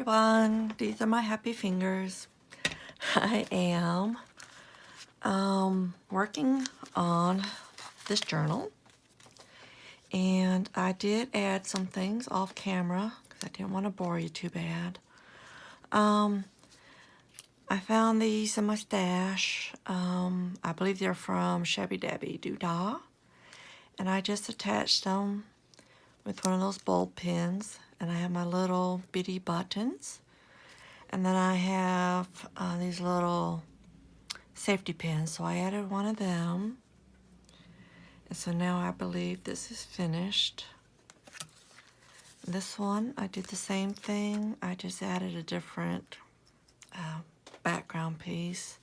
everyone, these are my happy fingers. I am working on this journal, and I did add some things off camera because I didn't want to bore you too bad. I found these in my stash. I believe they're from Shabby Dabby Doodah, and I just attached them with one of those bulb pins, and I have my little bitty buttons. And then I have these little safety pins, so I added one of them. And so now I believe this is finished. This one, I did the same thing. I just added a different background piece.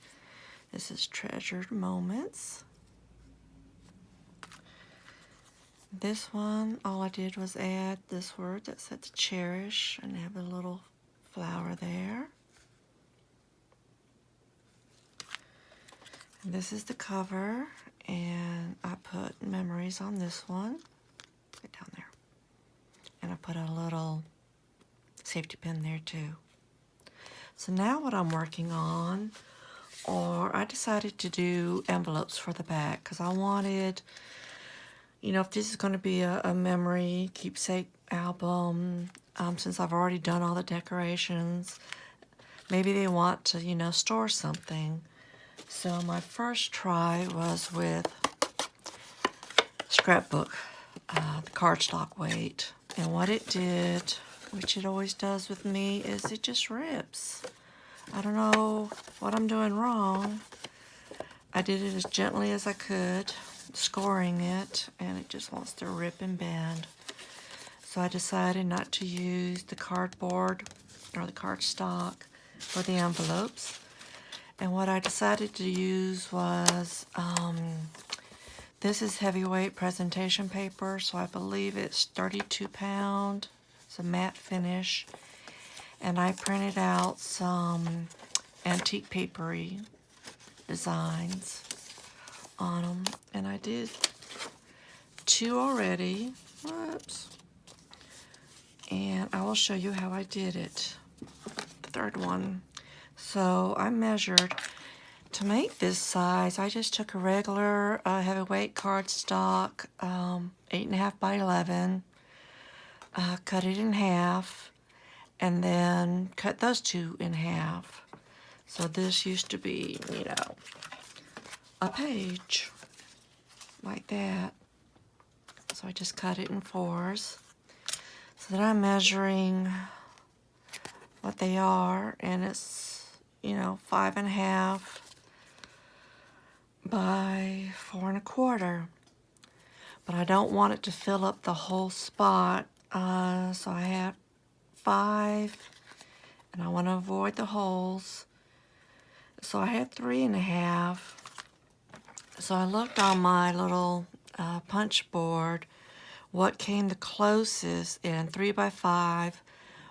This is Treasured Moments. This one, all I did was add this word that said to cherish, and have a little flower there. And this is the cover, and I put memories on this one. Get down there. And I put a little safety pin there too. So now what I'm working on, or I decided to do envelopes for the back because I wanted, you know, if this is going to be a memory keepsake album, since I've already done all the decorations, maybe they want to, you know, store something. So my first try was with scrapbook, the cardstock weight. And what it did, which it always does with me, is it just rips. I don't know what I'm doing wrong. I did it as gently as I could, scoring it, and it just wants to rip and bend. So I decided not to use the cardboard or the cardstock for the envelopes. And what I decided to use was, this is heavyweight presentation paper, so I believe it's 32 pound. It's a matte finish. And I printed out some antique papery designs on them. And I did 2 already. Whoops. And I will show you how I did it. The third one. So I measured to make this size. I just took a regular heavyweight cardstock, 8.5 by 11, cut it in half, and then cut those 2 in half. So this used to be, you know, a page like that. So I just cut it in 4s. So then I'm measuring what they are, and it's, you know, 5.5 by 4.25. But I don't want it to fill up the whole spot, so I have 5, and I want to avoid the holes. So I had 3.5. So I looked on my little punch board what came the closest, and 3 by 5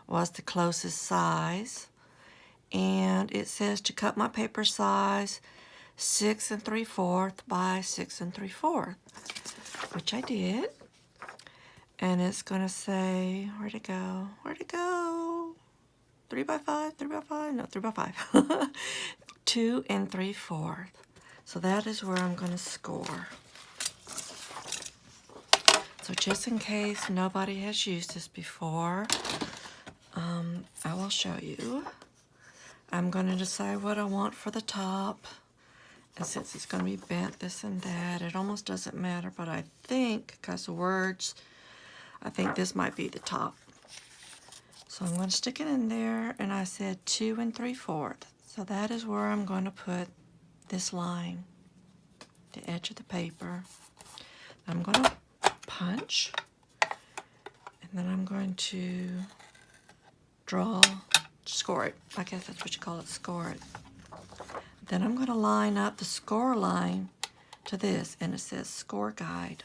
was the closest size. And it says to cut my paper size 6 3/4 by 6 3/4, which I did. And it's gonna say, where'd it go? Where'd it go? 3 by 5, 3 by 5, no, 3 by 5. 2 3/4. So that is where I'm gonna score. So just in case nobody has used this before, I will show you. I'm going to decide what I want for the top. And since it's going to be bent this and that, it almost doesn't matter. But I think, because of words, I think this might be the top. So I'm going to stick it in there. And I said 2 3/4. So that is where I'm going to put this line, the edge of the paper. I'm going to punch. And then I'm going to draw, score it. I guess that's what you call it, score it. Then I'm going to line up the score line to this, and it says score guide.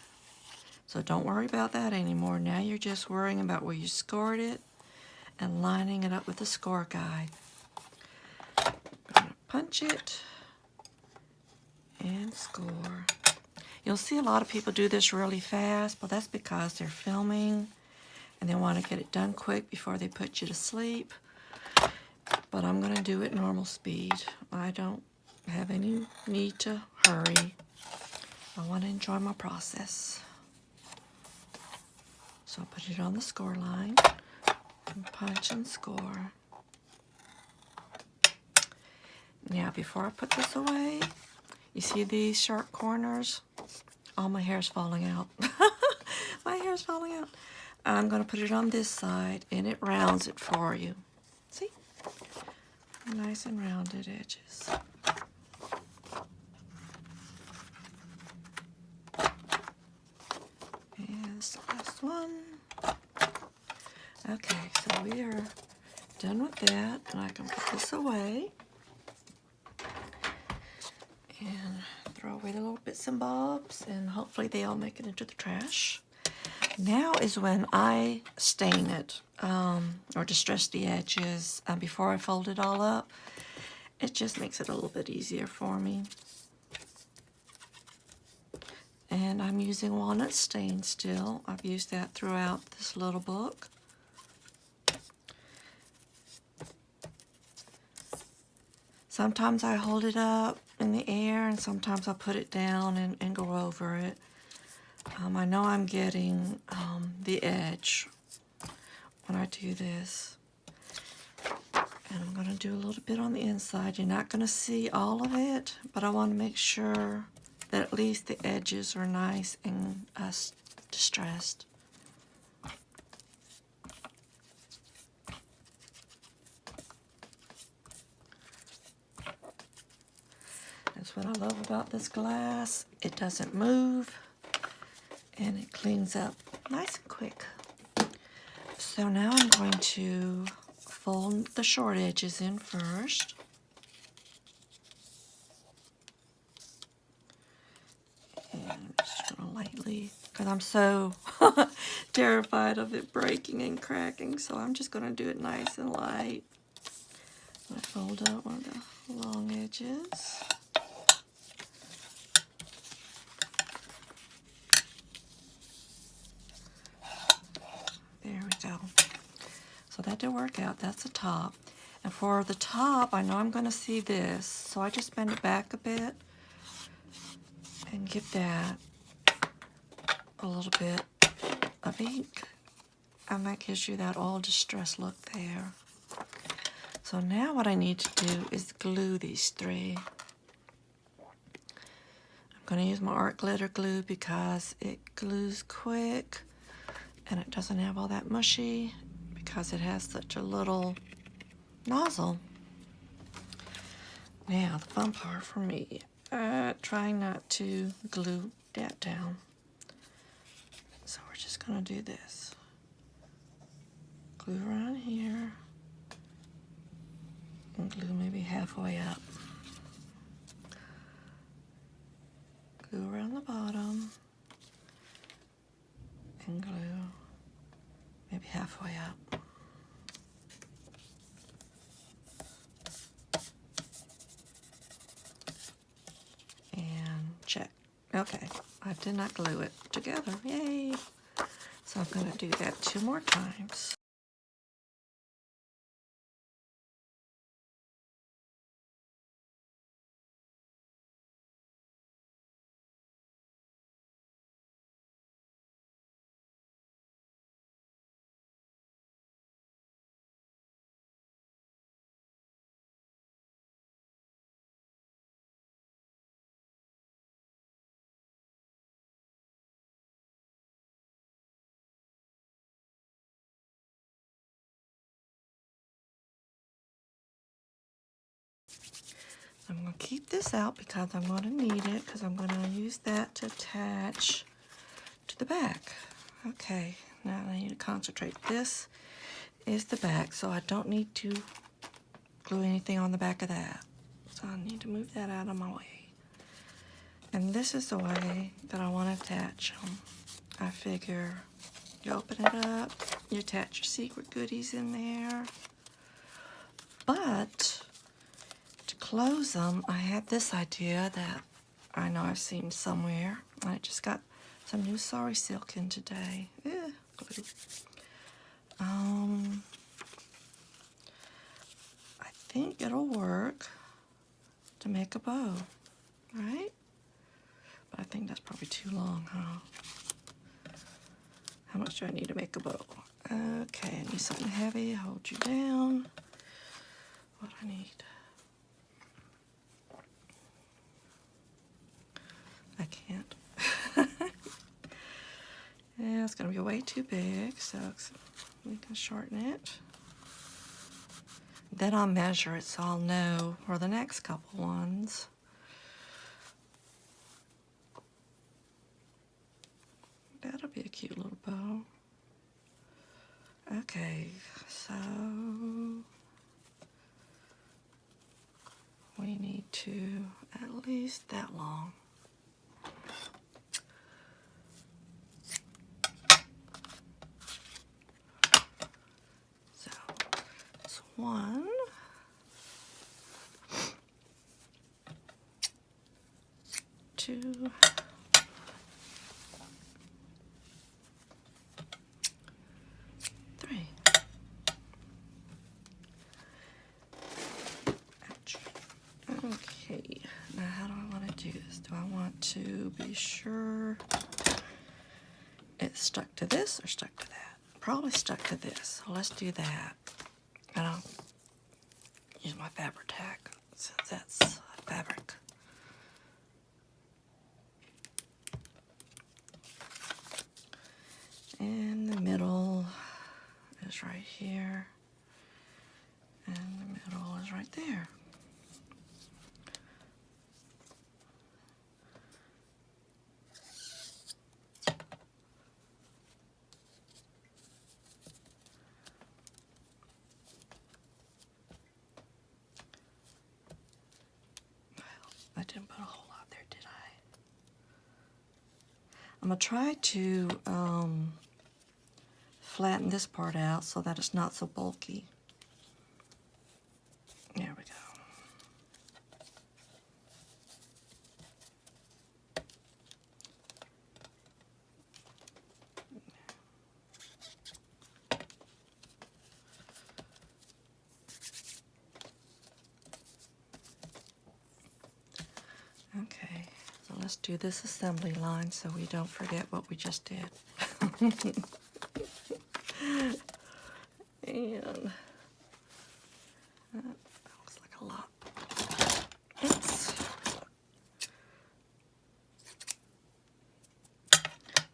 So don't worry about that anymore. Now you're just worrying about where you scored it and lining it up with the score guide. I'm going to punch it and score. You'll see a lot of people do this really fast, but that's because they're filming and they want to get it done quick before they put you to sleep. but I'm going to do it normal speed. I don't have any need to hurry. I want to enjoy my process. So I'll put it on the score line and punch and score. Now before I put this away, you see these sharp corners? All my hair's falling out. My hair's falling out. I'm going to put it on this side and it rounds it for you. See? Nice and rounded edges. And this last one. Okay, so we are done with that, and I can put this away and throw away the little bits and bobs, and hopefully they all make it into the trash. Now is when I stain it, or distress the edges before I fold it all up. It just makes it a little bit easier for me. And I'm using walnut stain still. I've used that throughout this little book. Sometimes I hold it up in the air, and sometimes I put it down and go over it. I know I'm getting the edge when I do this. And I'm going to do a little bit on the inside. You're not going to see all of it, but I want to make sure that at least the edges are nice and distressed. That's what I love about this glass. It doesn't move, and it cleans up nice and quick. So now I'm going to fold the short edges in first. And I'm just going to lightly, because I'm so terrified of it breaking and cracking, so I'm just going to do it nice and light. I fold out one of the long edges. There we go. So that did work out. That's the top. And for the top, I know I'm going to see this, so I just bend it back a bit and give that a little bit of ink. And that gives you that all distressed look there. So now what I need to do is glue these three. I'm going to use my art glitter glue because it glues quick and it doesn't have all that mushy because it has such a little nozzle. Now the fun part for me, try not to glue that down. So we're just going to do this. Glue around here and glue maybe halfway up. Glue around the bottom and glue maybe halfway up. And check. Okay, I did not glue it together. Yay! So I'm going to do that 2 more times. I'm going to keep this out because I'm going to need it, because I'm going to use that to attach to the back. Okay, now I need to concentrate. This is the back, so I don't need to glue anything on the back of that. So I need to move that out of my way. And this is the way that I want to attach them. I figure you open it up, you attach your secret goodies in there. But to close them, I had this idea that I know I've seen somewhere. I just got some new Sorry Silk in today. Glue. I think it'll work to make a bow, right? But I think that's probably too long, huh? How much do I need to make a bow? Okay, I need something heavy, hold you down. What do I need? I can't. Yeah, it's gonna be way too big, so we can shorten it. Then I'll measure it so I'll know for the next couple ones. That'll be a cute little bow. Okay, so we need to at least that long. So it's 1, 2, 3. Ouch. Okay, now how do I want to do this? Do I want to be sure it's stuck to this or stuck to that? Probably stuck to this, so let's do that. And I'll use my fabric tack since that's fabric. And the middle is right here, and the middle is right there. I didn't put a whole lot there, did I? I'm going to try to flatten this part out so that it's not so bulky. There we go. Okay, so let's do this assembly line so we don't forget what we just did. And that looks like a lot. Oops.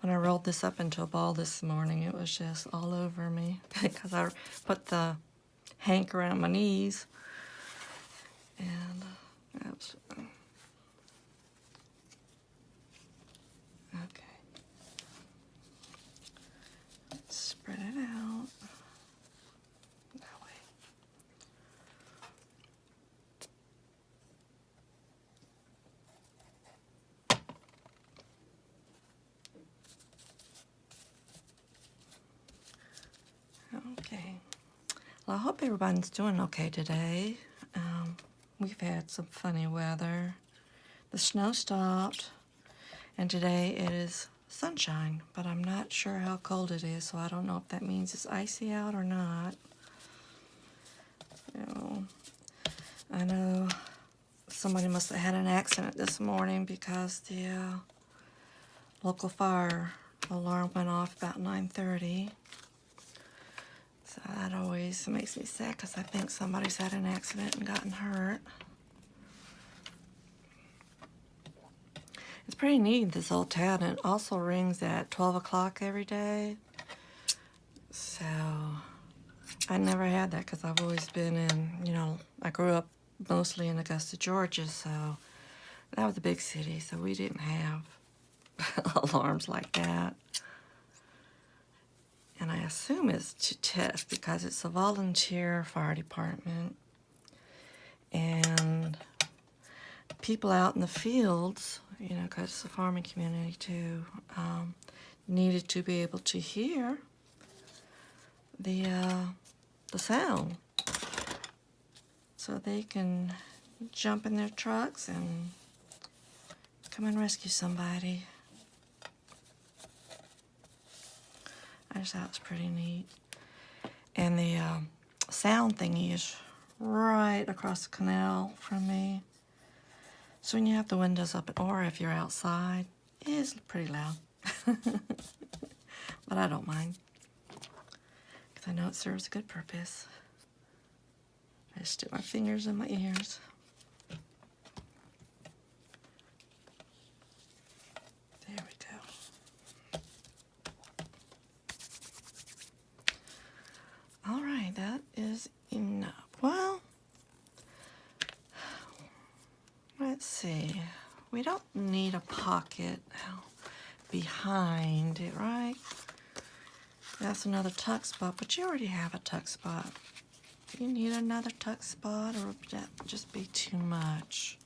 When I rolled this up into a ball this morning, it was just all over me because I put the hank around my knees, and that was okay. Spread it out that way. Okay. Well, I hope everybody's doing okay today. We've had some funny weather. The snow stopped, and today it is sunshine, but I'm not sure how cold it is, so I don't know if that means it's icy out or not. You know, I know somebody must have had an accident this morning because the local fire alarm went off about 9:30. So that always makes me sad because I think somebody's had an accident and gotten hurt. It's pretty neat, this old town. It also rings at 12 o'clock every day. So I never had that because I've always been in, you know, I grew up mostly in Augusta, Georgia, so that was a big city, so we didn't have alarms like that. And I assume it's to test because it's a volunteer fire department. And people out in the fields, you know, because it's a farming community too, needed to be able to hear the sound. So they can jump in their trucks and come and rescue somebody. I just thought it was pretty neat. And the sound thingy is right across the canal from me. So when you have the windows up, or if you're outside, it is pretty loud. But I don't mind, because I know it serves a good purpose. I just stick my fingers in my ears. There we go. All right, that is enough. Well, let's see. We don't need a pocket behind it, right? That's another tuck spot, but you already have a tuck spot. Do you need another tuck spot, or would that just be too much?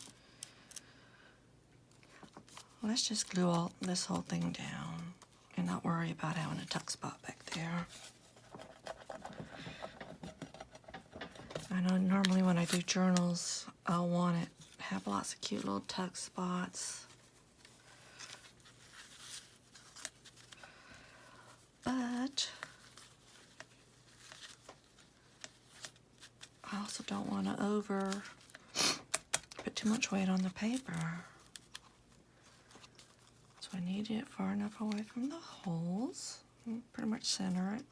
Let's just glue this whole thing down and not worry about having a tuck spot back there. I know normally when I do journals, I'll want it have lots of cute little tuck spots. But I also don't want to put too much weight on the paper. So I need it far enough away from the holes. Pretty much center it.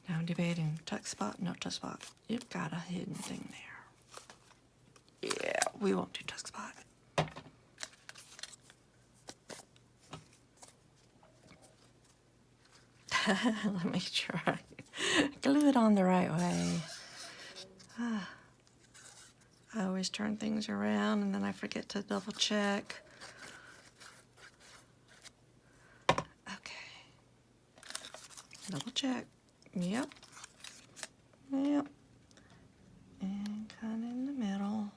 Now I'm debating tuck spot, no tuck spot. You've got a hidden thing there. Yeah, we won't do tuck spot. Let me try. Glue it on the right way. I always turn things around and then I forget to double check. Okay. Double check. Yep. Yep. And kind of in the middle.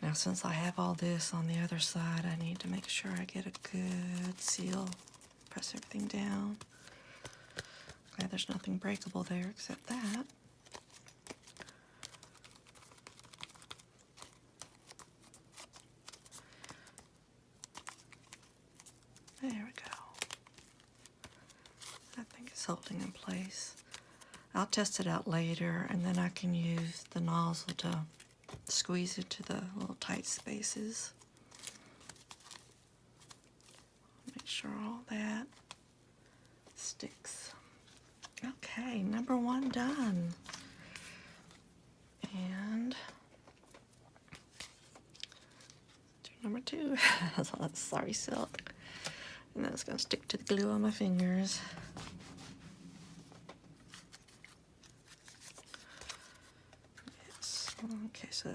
Now, since I have all this on the other side, I need to make sure I get a good seal. Press everything down. Glad there's nothing breakable there except that. There we go. I think it's holding in place. I'll test it out later, and then I can use the nozzle to squeeze it to the little tight spaces. Make sure all that sticks. Okay, number one done. And do number two. Sorry, silk. And that's going to stick to the glue on my fingers. Yes. Okay, so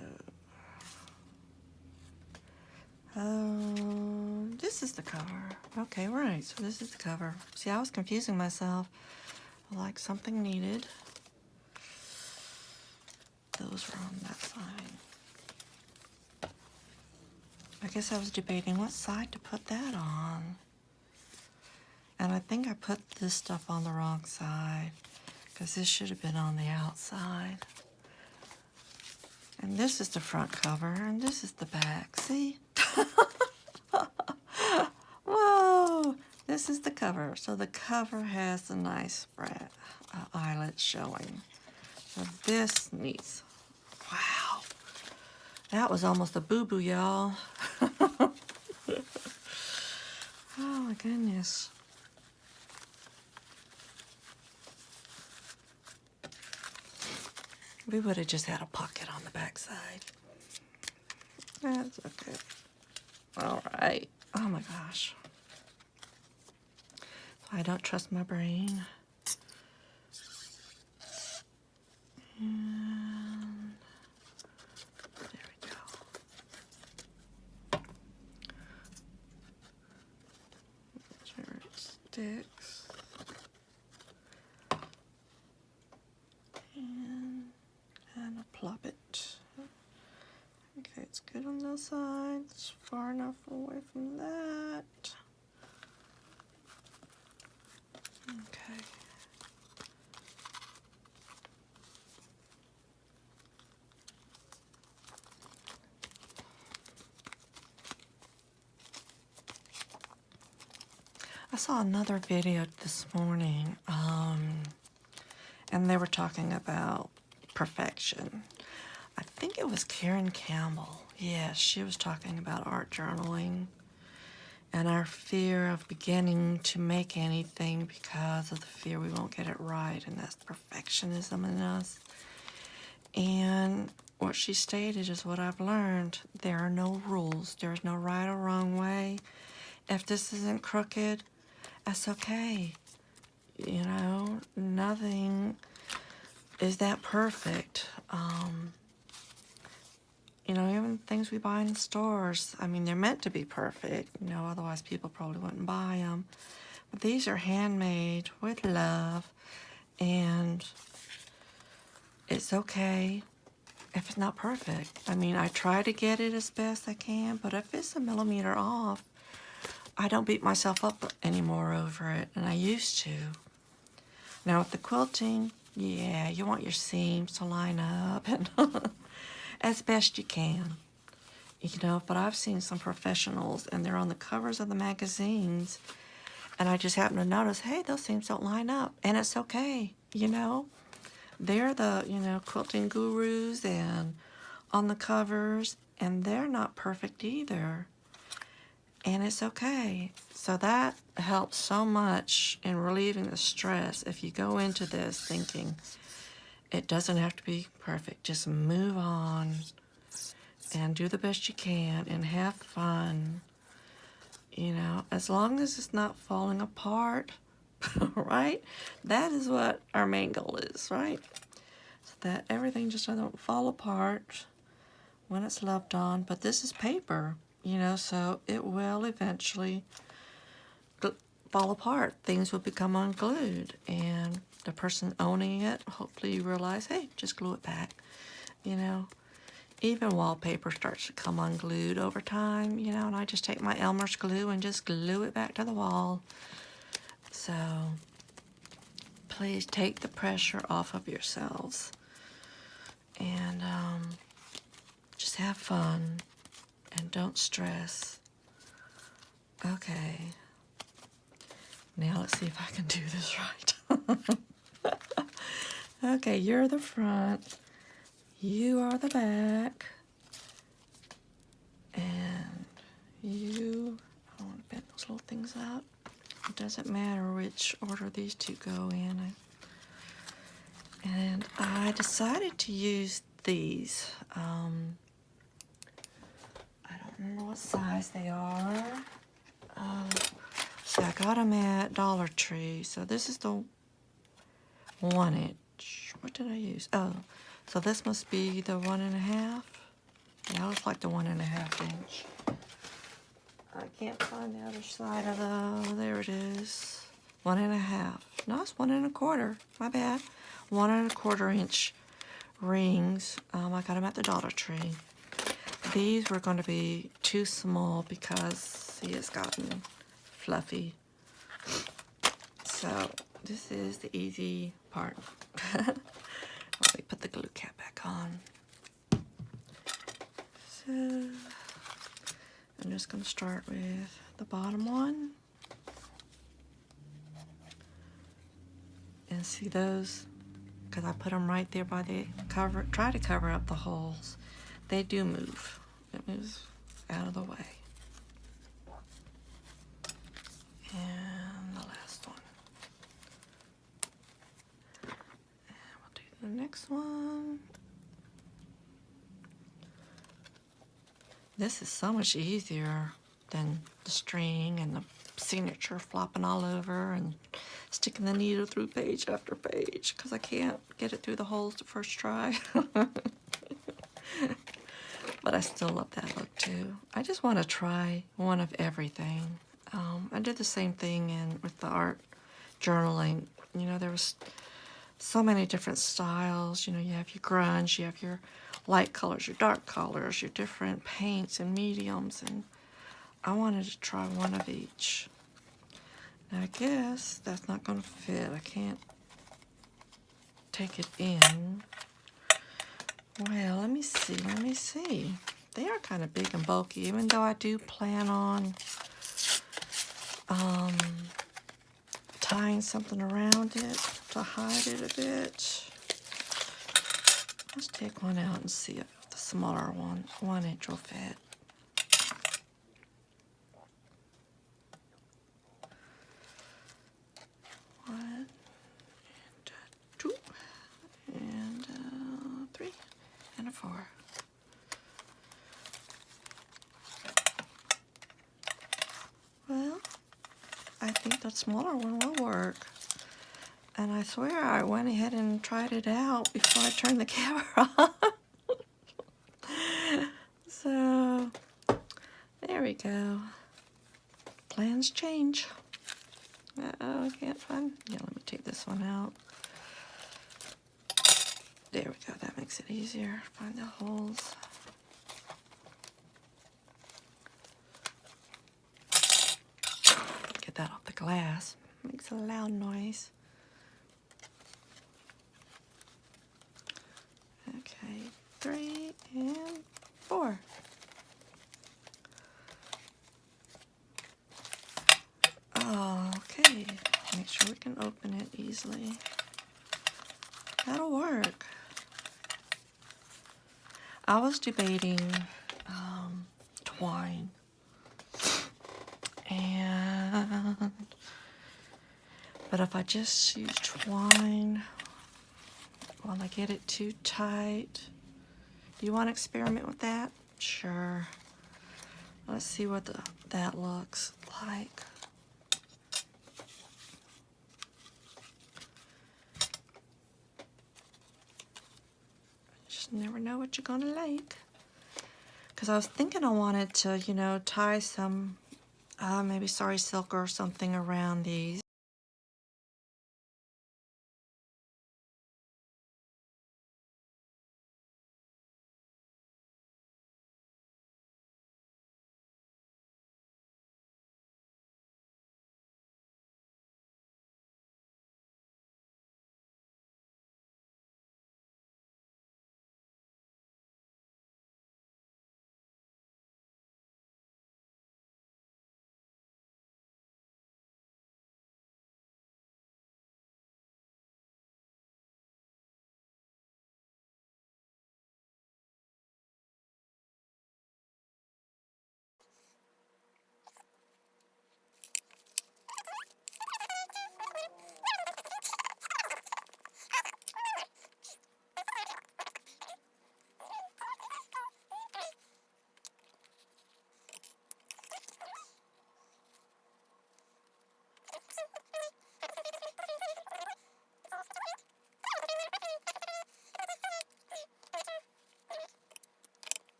this is the cover. Okay, right. So this is the cover. See, I was confusing myself. Like something needed. Those were on that side. I guess I was debating what side to put that on. And I think I put this stuff on the wrong side, because this should have been on the outside. And this is the front cover, and this is the back. See? Whoa! This is the cover. So the cover has the nice spread eyelets showing. So this needs... Wow. That was almost a boo-boo, y'all. Oh, my goodness. We would have just had a pocket on the back side. That's okay. All right. Oh my gosh. I don't trust my brain. And there we go. Make sure it sticks. And I'll plop it. Okay, it's good on those sides. Far enough away from that. Okay. I saw another video this morning, and they were talking about perfection. I think it was Karen Campbell. Yes, she was talking about art journaling and our fear of beginning to make anything because of the fear we won't get it right, and that's perfectionism in us. And what she stated is what I've learned. There are no rules. There's no right or wrong way. If this isn't crooked, that's okay. You know, nothing is that perfect. You know, even things we buy in stores, I mean, they're meant to be perfect. You know, otherwise people probably wouldn't buy them. But these are handmade with love, and it's okay if it's not perfect. I mean, I try to get it as best I can, but if it's a millimeter off, I don't beat myself up anymore over it, and I used to. Now with the quilting, yeah, you want your seams to line up and as best you can. You know, but I've seen some professionals, and they're on the covers of the magazines, and I just happen to notice, hey, those seams don't line up, and it's okay, you know. They're the, you know, quilting gurus and on the covers, and they're not perfect either. And it's okay. So that helps so much in relieving the stress if you go into this thinking it doesn't have to be perfect. Just move on and do the best you can and have fun. You know, as long as it's not falling apart, right? That is what our main goal is, right? So that everything just doesn't fall apart when it's loved on. But this is paper, you know, so it will eventually fall apart. Things will become unglued, and the person owning it, hopefully you realize, hey, just glue it back, you know. Even wallpaper starts to come unglued over time, you know, and I just take my Elmer's glue and just glue it back to the wall. So please take the pressure off of yourselves, and just have fun and don't stress. Okay. Now let's see if I can do this right. Okay, you're the front. You are the back. And you, I want to bend those little things up. It doesn't matter which order these two go in. And I decided to use these. I don't remember what size they are. So I got them at Dollar Tree. So this is the 1 inch. What did I use? Oh, so this must be the 1.5. Yeah, it looks like the 1.5 inch. I can't find the other side of the, there it is. 1.5. No, it's 1.25. My bad. 1.25 inch rings. I got them at the Dollar Tree. These were going to be too small because he has gotten fluffy. So this is the easy part. Let me put the glue cap back on. So I'm just going to start with the bottom one. And see those, because I put them right there by the cover, try to cover up the holes. They do move. It moves out of the way. And the last one. And we'll do the next one. This is so much easier than the string and the signature flopping all over and sticking the needle through page after page because I can't get it through the holes the first try. But I still love that look too. I just want to try one of everything. I did the same thing with the art journaling. You know, there was so many different styles. You know, you have your grunge, you have your light colors, your dark colors, your different paints and mediums, and I wanted to try one of each. Now I guess that's not going to fit. I can't take it in. Well, let me see. They are kind of big and bulky, even though I do plan on tying something around it to hide it a bit. Let's take one out and see if the smaller one, 1 inch will fit. One, and 2, and 3, and a 4. Well, I think that smaller one will work. And I swear I went ahead and tried it out before I turned the camera on. So, there we go. Plans change. Uh-oh, I can't find... Yeah, let me take this one out. There we go. That makes it easier. Find the holes. Get that off the glass. Makes a loud noise. Okay, 3 and 4. Okay, make sure we can open it easily. That'll work. I was debating twine, but if I just use twine, will I get it too tight? Do you want to experiment with that? Sure. Let's see what that looks like. Just never know what you're gonna like. Because I was thinking I wanted to, you know, tie some maybe sari silk or something around these.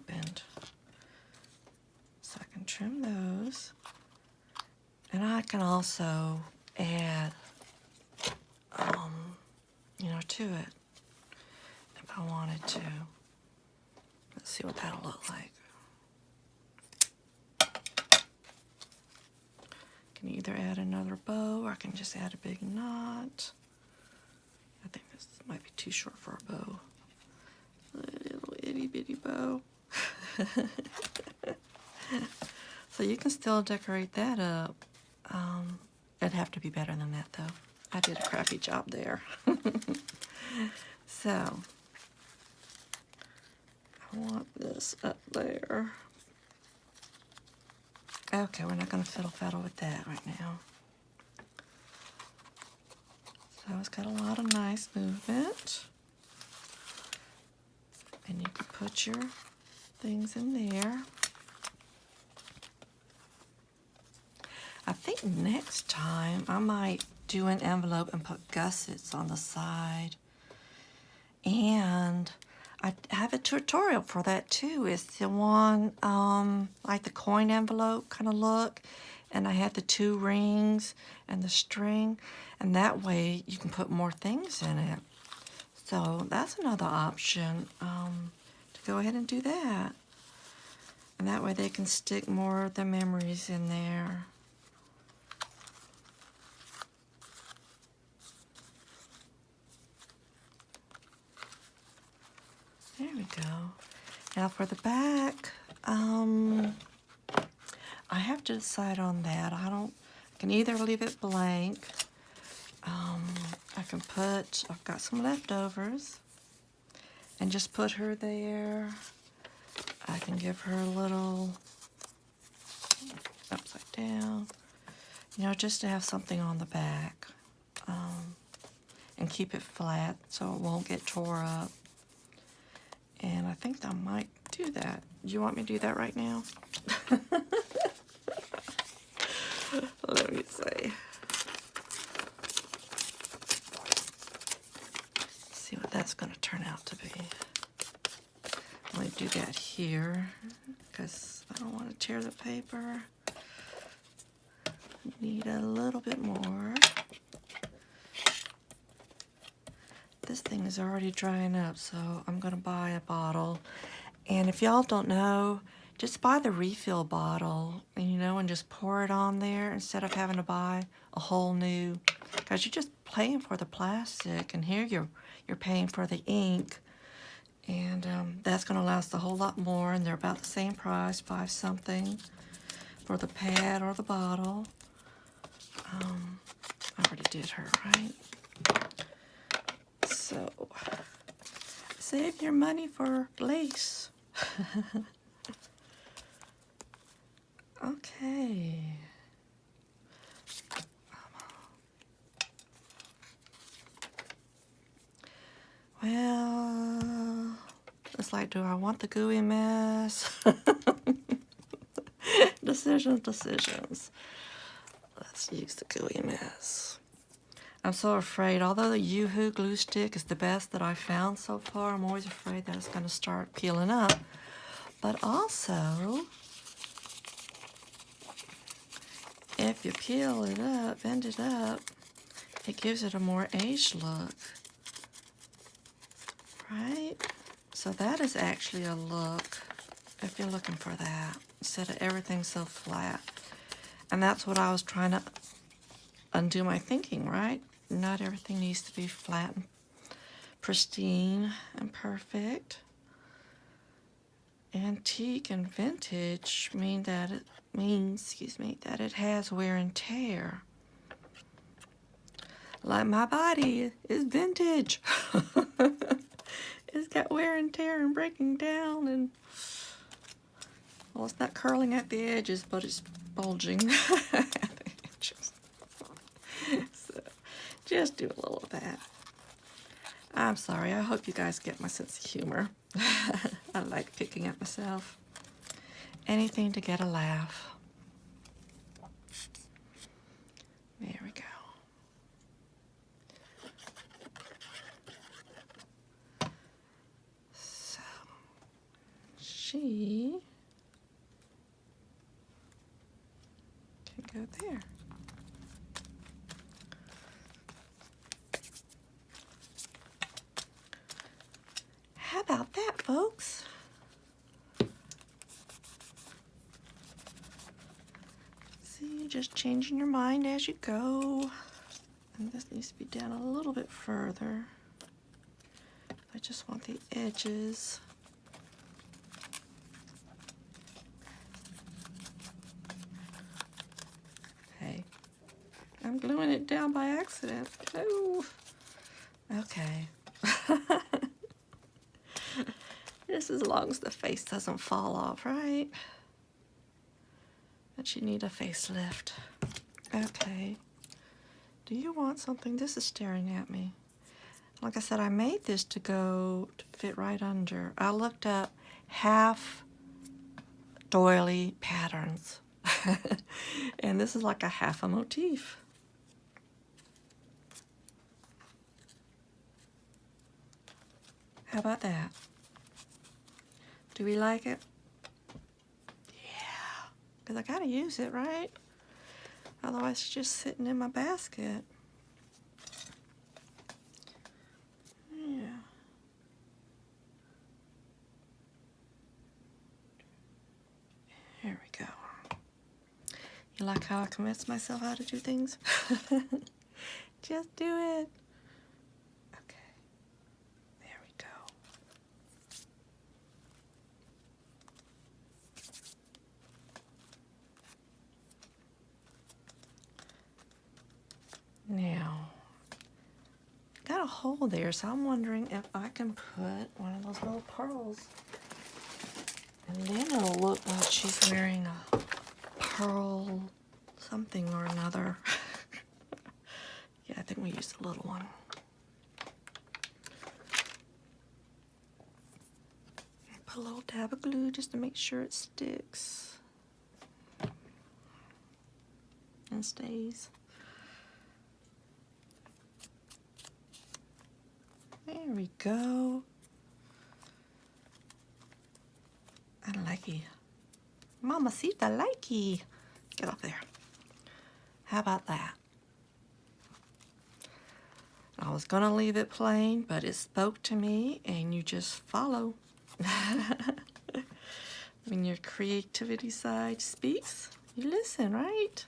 Bend. So I can trim those. And I can also add, you know, to it if I wanted to. Let's see what that'll look like. I can either add another bow or I can just add a big knot. I think this might be too short for a bow. A little itty bitty bow. So you can still decorate that up. It'd have to be better than that though. I did a crappy job there. So, I want this up there. Okay, we're not going to fiddle-faddle with that right now. So it's got a lot of nice movement. And you can put your things in there. I think next time I might do an envelope and put gussets on the side. And I have a tutorial for that too. It's the one like the coin envelope kind of look. And I had the 2 rings and the string. And that way you can put more things in it. So that's another option to go ahead and do that. And that way they can stick more of the memories in there. There we go. Now for the back, I have to decide on that. I can either leave it blank. I've got some leftovers and just put her there. I can give her a little upside down, you know, just to have something on the back, and keep it flat so it won't get tore up. And I think I might do that. Do you want me to do that right now? Let me see. See what that's going to turn out to be. I'm going to do that here because I don't want to tear the paper. Need a little bit more. This thing is already drying up, so I'm going to buy a bottle. And if y'all don't know, just buy the refill bottle, and you know, and just pour it on there instead of having to buy a whole new, because you're just paying for the plastic, and here you're paying for the ink, and that's going to last a whole lot more, and they're about the same price, $5 something for the pad or the bottle. I already did her, right? So save your money for lace. Okay. Well, it's like, do I want the gooey mess? Decisions. Let's use the gooey mess. I'm so afraid, although the Yoo-Hoo glue stick is the best that I've found so far, I'm always afraid that it's going to start peeling up. But also, if you peel it up, bend it up, it gives it a more aged look, right? So that is actually a look, if you're looking for that, instead of everything so flat. And that's what I was trying to undo my thinking, right? Not everything needs to be flat and pristine and perfect. Antique and vintage means that it has wear and tear. Like my body is vintage. It's got wear and tear and breaking down, and well, it's not curling at the edges, but it's bulging at the edges. So just do a little of that. I'm sorry, I hope you guys get my sense of humor. I like picking at myself. Anything to get a laugh. There we go. So, she can go there. How about that, folks? See, just changing your mind as you go. And this needs to be down a little bit further. I just want the edges. Hey, I'm gluing it down by accident. Oh, okay. Just as long as the face doesn't fall off, right? But you need a facelift. Okay. Do you want something? This is staring at me. Like I said, I made this to fit right under. I looked up half doily patterns. And this is like a half a motif. How about that? Do we like it? Yeah, because I gotta use it, right? Otherwise it's just sitting in my basket. Yeah. Here we go. You like how I convince myself how to do things? Just do it. Okay. There we go. hole there, so I'm wondering if I can put one of those little pearls. And then it'll look like she's wearing a pearl something or another. Yeah, I think we used a little one. Put a little dab of glue just to make sure it sticks and stays. There we go. I likey. Mamacita likey. Get off there. How about that? I was gonna leave it plain, but it spoke to me, and you just follow. When your creativity side speaks, you listen, right?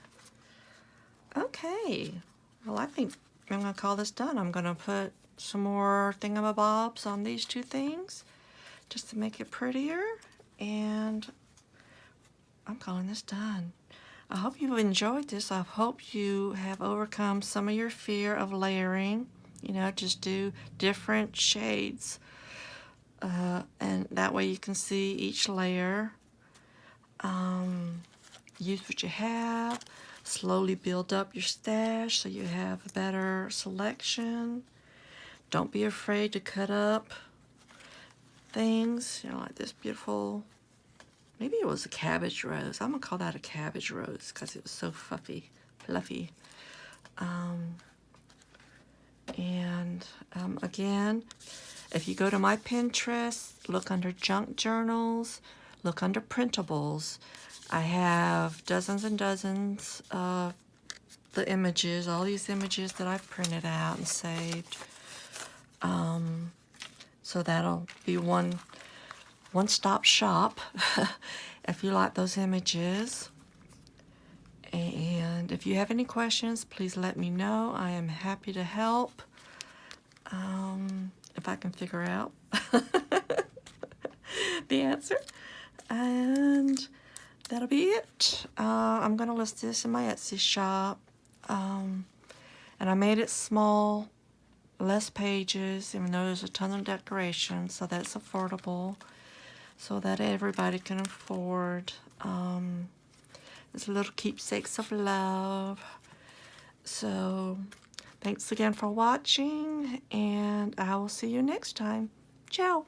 Okay. Well, I think I'm gonna call this done. I'm gonna put some more thingamabobs on these two things just to make it prettier, and I'm calling this done. I hope you've enjoyed this. I hope you have overcome some of your fear of layering. You know, just do different shades, and that way you can see each layer. Use what you have. Slowly build up your stash so you have a better selection. Don't be afraid to cut up things, you know, like this beautiful, maybe it was a cabbage rose. I'm gonna call that a cabbage rose because it was so fluffy. Again, if you go to my Pinterest, look under junk journals, look under printables. I have dozens and dozens of the images, all these images that I've printed out and saved. So that'll be one-stop shop if you like those images. And if you have any questions, please let me know. I am happy to help. If I can figure out the answer. And that'll be it. I'm going to list this in my Etsy shop. And I made it small, less pages, even though there's a ton of decorations, so that's affordable, so that everybody can afford. It's a little keepsakes of love. So thanks again for watching, and I will see you next time. Ciao.